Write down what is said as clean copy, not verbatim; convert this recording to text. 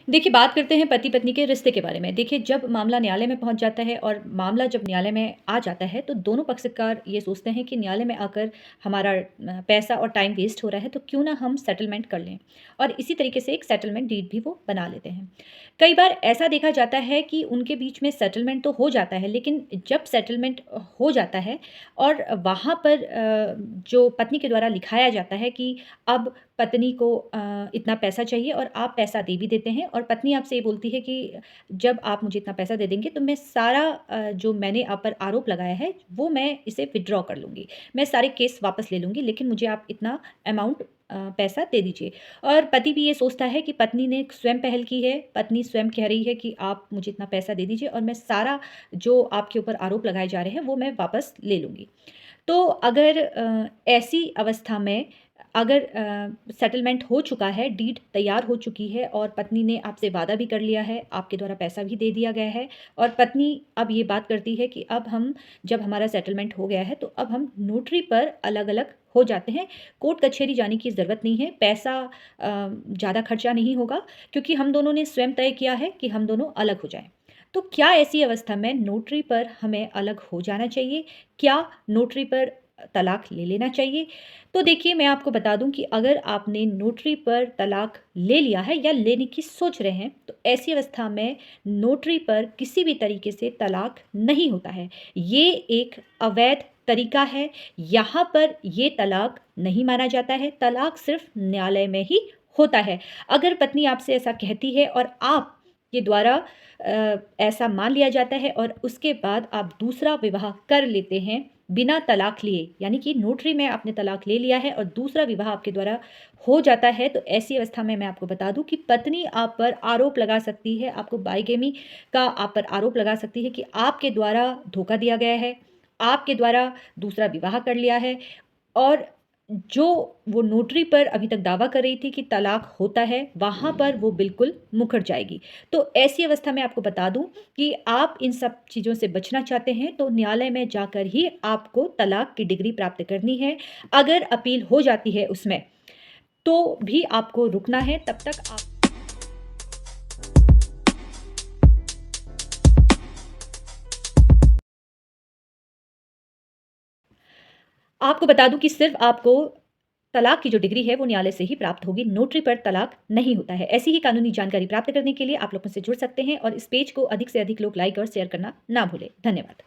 देखिए, बात करते हैं पति-पत्नी के रिश्ते के बारे में। देखिए, जब मामला न्यायालय में पहुँच जाता है और मामला जब न्यायालय में आ जाता है, तो दोनों पक्षकार ये सोचते हैं कि न्यायालय में आकर हमारा पैसा और टाइम वेस्ट हो रहा है, तो क्यों ना हम सेटलमेंट कर लें। और इसी तरीके से एक सेटलमेंट डीड भी वो बना लेते हैं। कई बार ऐसा देखा जाता है कि उनके बीच में सेटलमेंट तो हो जाता है, लेकिन जब सेटलमेंट हो जाता है और वहाँ पर जो पत्नी के द्वारा लिखाया जाता है कि अब पत्नी को इतना पैसा चाहिए और आप पैसा दे भी देते हैं और पत्नी आपसे ये बोलती है कि जब आप मुझे इतना पैसा दे देंगे तो मैं सारा जो मैंने आप पर आरोप लगाया है वो मैं इसे विथड्रॉ कर लूँगी। मैं सारे केस वापस ले लूँगी, लेकिन मुझे आप इतना अमाउंट पैसा दे दीजिए। और पति भी ये सोचता है कि पत्नी ने स्वयं पहल की है, पत्नी स्वयं कह रही है कि आप मुझे इतना पैसा दे दीजिए और मैं सारा जो आपके ऊपर आरोप लगाए जा रहे हैं वो मैं वापस ले लूँगी। तो अगर ऐसी अवस्था में अगर सेटलमेंट हो चुका है, डीड तैयार हो चुकी है और पत्नी ने आपसे वादा भी कर लिया है, आपके द्वारा पैसा भी दे दिया गया है और पत्नी अब ये बात करती है कि अब हम जब हमारा सेटलमेंट हो गया है, तो अब हम नोटरी पर अलग-अलग हो जाते हैं। कोर्ट कचहरी जाने की ज़रूरत नहीं है, पैसा ज़्यादा खर्चा नहीं होगा क्योंकि हम दोनों ने स्वयं तय किया है कि हम दोनों अलग हो जाएँ। तो क्या ऐसी अवस्था में नोटरी पर हमें अलग हो जाना चाहिए? क्या नोटरी पर तलाक ले लेना चाहिए? तो देखिए, मैं आपको बता दूँ कि अगर आपने नोटरी पर तलाक ले लिया है या लेने की सोच रहे हैं, तो ऐसी अवस्था में नोटरी पर किसी भी तरीके से तलाक नहीं होता है। ये एक अवैध तरीका है, यहाँ पर ये तलाक नहीं माना जाता है, तलाक सिर्फ़ न्यायालय में ही होता है। अगर पत्नी आपसे ऐसा कहती है और आप के द्वारा ऐसा मान लिया जाता है और उसके बाद आप दूसरा विवाह कर लेते हैं बिना तलाक लिए, यानी कि नोटरी में आपने तलाक ले लिया है और दूसरा विवाह आपके द्वारा हो जाता है, तो ऐसी अवस्था में मैं आपको बता दूं कि पत्नी आप पर आरोप लगा सकती है, आपको बाइगेमी का आप पर आरोप लगा सकती है कि आपके द्वारा धोखा दिया गया है, आपके द्वारा दूसरा विवाह कर लिया है और जो वो नोटरी पर अभी तक दावा कर रही थी कि तलाक होता है, वहाँ पर वो बिल्कुल मुकर जाएगी। तो ऐसी अवस्था में आपको बता दूँ कि आप इन सब चीज़ों से बचना चाहते हैं, तो न्यायालय में जाकर ही आपको तलाक की डिग्री प्राप्त करनी है। अगर अपील हो जाती है उसमें, तो भी आपको रुकना है, तब तक आप आपको बता दूँ कि सिर्फ़ आपको तलाक की जो डिग्री है, वो न्यायालय से ही प्राप्त होगी, नोटरी पर तलाक नहीं होता है। ऐसी ही कानूनी जानकारी प्राप्त करने के लिए आप लोग मुझसे जुड़ सकते हैं और इस पेज को अधिक से अधिक लोग लाइक और शेयर करना ना भूलें। धन्यवाद।